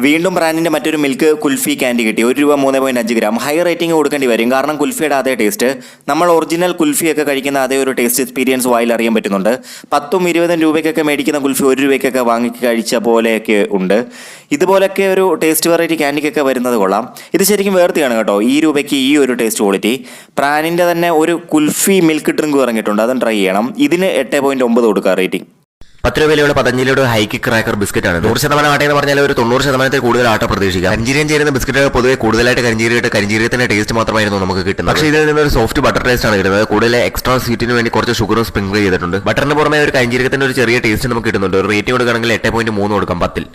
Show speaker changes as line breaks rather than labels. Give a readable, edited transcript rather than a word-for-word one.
വീണ്ടും ബ്രാൻഡിൻ്റെ മറ്റൊരു മിൽക്ക് കുൽഫി ക്യാൻഡി കിട്ടി. ₹1 3.5 ഹൈ റേറ്റിംഗ് കൊടുക്കേണ്ടി വരും. കാരണം കുൽഫിയുടെ അതേ ടേസ്റ്റ്, നമ്മൾ ഒറിജിനൽ കുൽഫിയൊക്കെ കഴിക്കുന്ന അതേ ഒരു ടേസ്റ്റ് എക്സ്പീരിയൻസ് വായിൽ അറിയാൻ പറ്റുന്നുണ്ട്. 10-20 രൂപയ്ക്കൊക്കെ മേടിക്കുന്ന കുൽഫി ₹1 വാങ്ങി കഴിച്ച പോലെയൊക്കെ ഉണ്ട്. ഇതുപോലൊക്കെ ഒരു ടേസ്റ്റ് വെറൈറ്റി ക്യാൻഡിക്കൊക്കെ വരുന്നത് കൊള്ളാം. ഇത് ശരിക്കും വേർത്തിയാണ് കേട്ടോ, ഈ രൂപയ്ക്ക് ഈ ഒരു ടേസ്റ്റ് ക്വാളിറ്റി. ബ്രാൻഡിൻ്റെ തന്നെ ഒരു കുൽഫി മിൽക്ക് ഡ്രിങ്ക് ഇറങ്ങിയിട്ടുണ്ട്, അതും ട്രൈ ചെയ്യണം. ഇതിന് 8.9 കൊടുക്കുക റേറ്റിംഗ്.
10 രൂപയിലുള്ള പതഞ്ജലിയുടെ ഹൈക്ക് ക്രാക്കർ ബിസ്ക്കറ്റ് ആണ്. 100% ആട്ട എന്ന് പറഞ്ഞാൽ ഒരു 90% കൂടുതൽ ആട്ട പ്രതീക്ഷിക്കാം. കരിഞ്ചീരകം ചേരുന്ന ബിസ്ക്കറ്റുകൾ പൊതുവെ കൂടുതലായിട്ട് കരിഞ്ചീരകത്തിന്റെ ടേസ്റ്റ് മാത്രമായിരുന്നു നമുക്ക് കിട്ടുന്നത്. പക്ഷേ ഇതിൽ നിന്ന് ഒരു സോഫ്റ്റ് ബട്ടർ ടേസ്റ്റ് ആണ് കിട്ടുന്നത്. കൂടുതൽ എക്സ്ട്രാ സ്വീറ്റിന് വേണ്ടി കുറച്ച് ഷുഗറും സ്പ്രിംഗിൾ ചെയ്തിട്ടുണ്ട്. ബട്ടറിന് പുറമെ ഒരു കരിഞ്ചീരകത്തിന്റെ ഒരു ചെറിയ ടേസ്റ്റ് നമുക്ക് കിട്ടുന്നുണ്ട്. ഒരു റേറ്റിംഗ് കൊടുക്കുകയാണെങ്കിൽ 8.3 കൊടുക്കാം 10.